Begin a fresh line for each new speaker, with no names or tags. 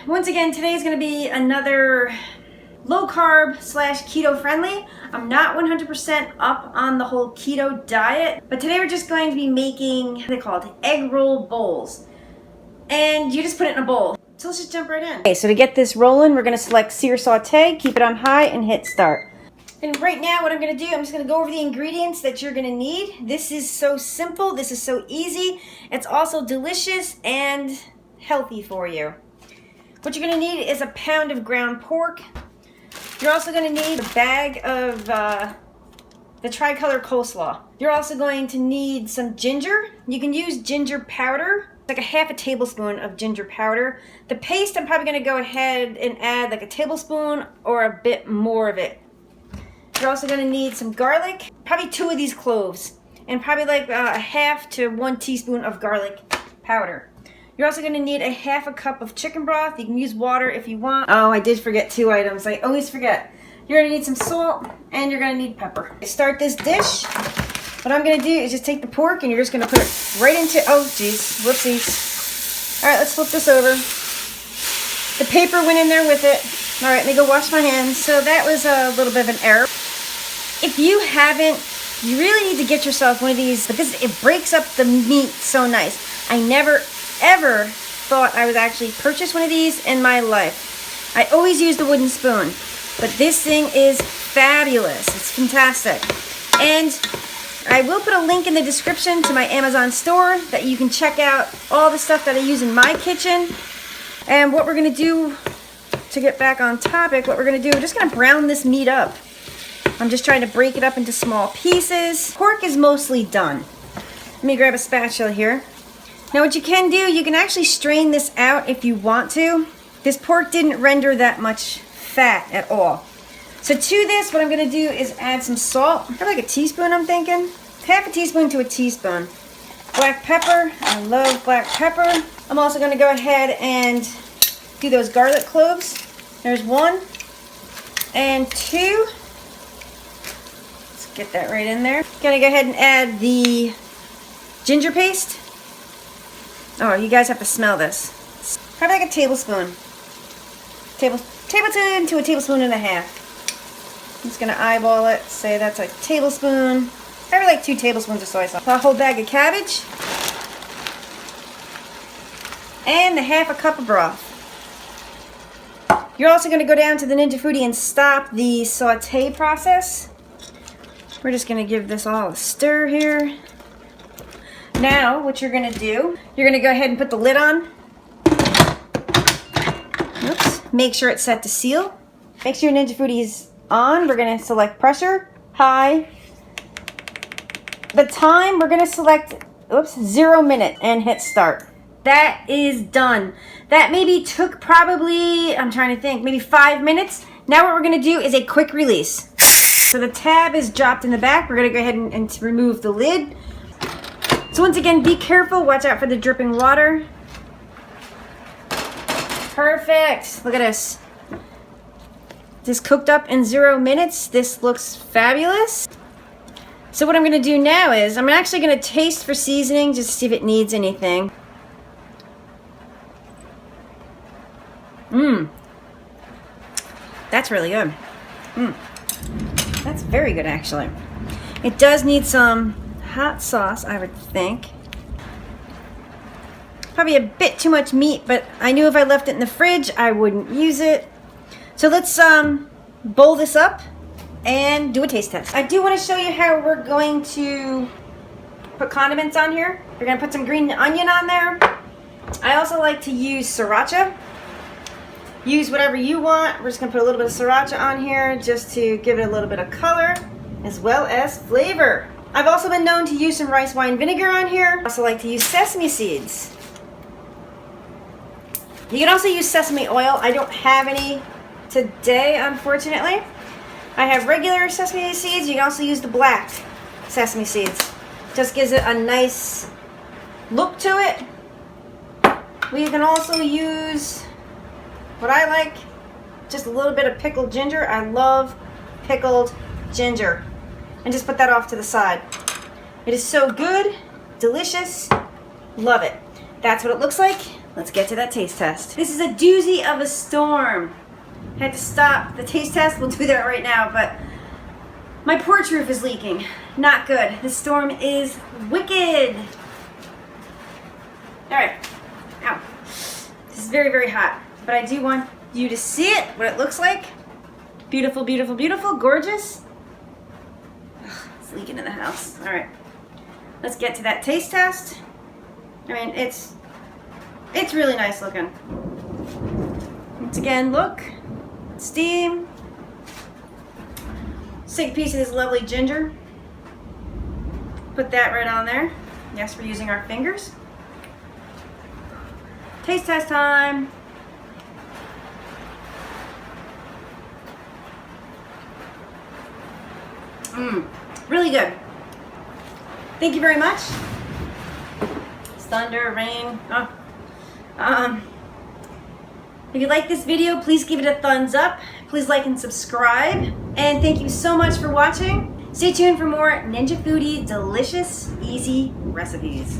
once again, today is going to be another low carb / keto friendly. I'm not 100% up on the whole keto diet, but today we're just going to be making, what are they called? Egg roll bowls. And you just put it in a bowl. So let's just jump right in. Okay, so to get this rolling, we're going to select sear saute, keep it on high, and hit start. And right now what I'm going to do, I'm just going to go over the ingredients that you're going to need. This is so simple. This is so easy. It's also delicious and healthy for you. What you're going to need is a pound of ground pork. You're also going to need a bag of the tricolor coleslaw. You're also going to need some ginger. You can use ginger powder, like a half a tablespoon of ginger powder. The paste, I'm probably going to go ahead and add like a tablespoon or a bit more of it. You're also going to need some garlic, probably 2 of these cloves, and probably like a half to 1 teaspoon of garlic powder. You're also going to need a half a cup of chicken broth. You can use water if you want. Oh, I did forget 2 items. I always forget. You're going to need some salt and you're going to need pepper. To start this dish, what I'm going to do is just take the pork and you're just going to put it right into, oh geez, whoopsies. All right, let's flip this over. The paper went in there with it. All right, let me go wash my hands. So that was a little bit of an error. If you haven't, you really need to get yourself one of these because it breaks up the meat so nice. I never ever thought I would actually purchase one of these in my life. I always use the wooden spoon, but this thing is fabulous. It's fantastic. And I will put a link in the description to my Amazon store that you can check out all the stuff that I use in my kitchen. And what we're going to do, to get back on topic, what we're going to do, we're just going to brown this meat up. I'm just trying to break it up into small pieces. Pork is mostly done. Let me grab a spatula here. Now what you can do, you can actually strain this out if you want to. This pork didn't render that much fat at all. So to this, what I'm going to do is add some salt. Probably like a teaspoon, I'm thinking. Half a teaspoon to a teaspoon. Black pepper. I love black pepper. I'm also going to go ahead and do those garlic cloves. There's 1 and 2. Let's get that right in there. Going to go ahead and add the ginger paste. Oh, you guys have to smell this. Probably like a tablespoon. Tablespoon to a tablespoon and a half. I'm just going to eyeball it. Say that's a tablespoon. Probably like 2 tablespoons of soy sauce. A whole bag of cabbage. And a half a cup of broth. You're also going to go down to the Ninja Foodi and stop the saute process. We're just going to give this all a stir here. Now, what you're going to do, you're going to go ahead and put the lid on. Oops. Make sure it's set to seal. Make sure your Ninja Foodi is on. We're going to select pressure, high. The time, we're going to select, 0 minute and hit start. That is done. That maybe took probably, I'm trying to think, maybe 5 minutes. Now what we're going to do is a quick release. So the tab is dropped in the back. We're going to go ahead and remove the lid. So once again, be careful. Watch out for the dripping water. Perfect. Look at this. This cooked up in 0 minutes. This looks fabulous. So what I'm going to do now is I'm actually going to taste for seasoning just to see if it needs anything. That's really good. That's very good, actually. It does need some hot sauce, I would think. Probably a bit too much meat, but I knew if I left it in the fridge, I wouldn't use it. So let's bowl this up and do a taste test. I do want to show you how we're going to put condiments on here. We're going to put some green onion on there. I also like to use sriracha. Use whatever you want. We're just going to put a little bit of sriracha on here just to give it a little bit of color as well as flavor. I've also been known to use some rice wine vinegar on here. I also like to use sesame seeds. You can also use sesame oil. I don't have any today, unfortunately. I have regular sesame seeds. You can also use the black sesame seeds. Just gives it a nice look to it. We can also use what I like, just a little bit of pickled ginger. I love pickled ginger. And just put that off to the side. It is so good, delicious, love it. That's what it looks like. let's get to that taste test. This is a doozy of a storm. Had to stop the taste test. We'll do that right now, but my porch roof is leaking. Not good. This storm is wicked. All right. Ow. This is very, very hot, but I do want you to see it, what it looks like. Beautiful, beautiful, beautiful, gorgeous. Ugh, it's leaking in the house. All right. Let's get to that taste test. I mean, it's really nice looking. Once again, look. Steam. Let's take a piece of this lovely ginger. Put that right on there. Yes, we're using our fingers. Taste test time. Really good. Thank you very much. It's thunder, rain. If you like this video, please give it a thumbs up. Please like and subscribe. And thank you so much for watching. Stay tuned for more Ninja Foodi delicious, easy recipes.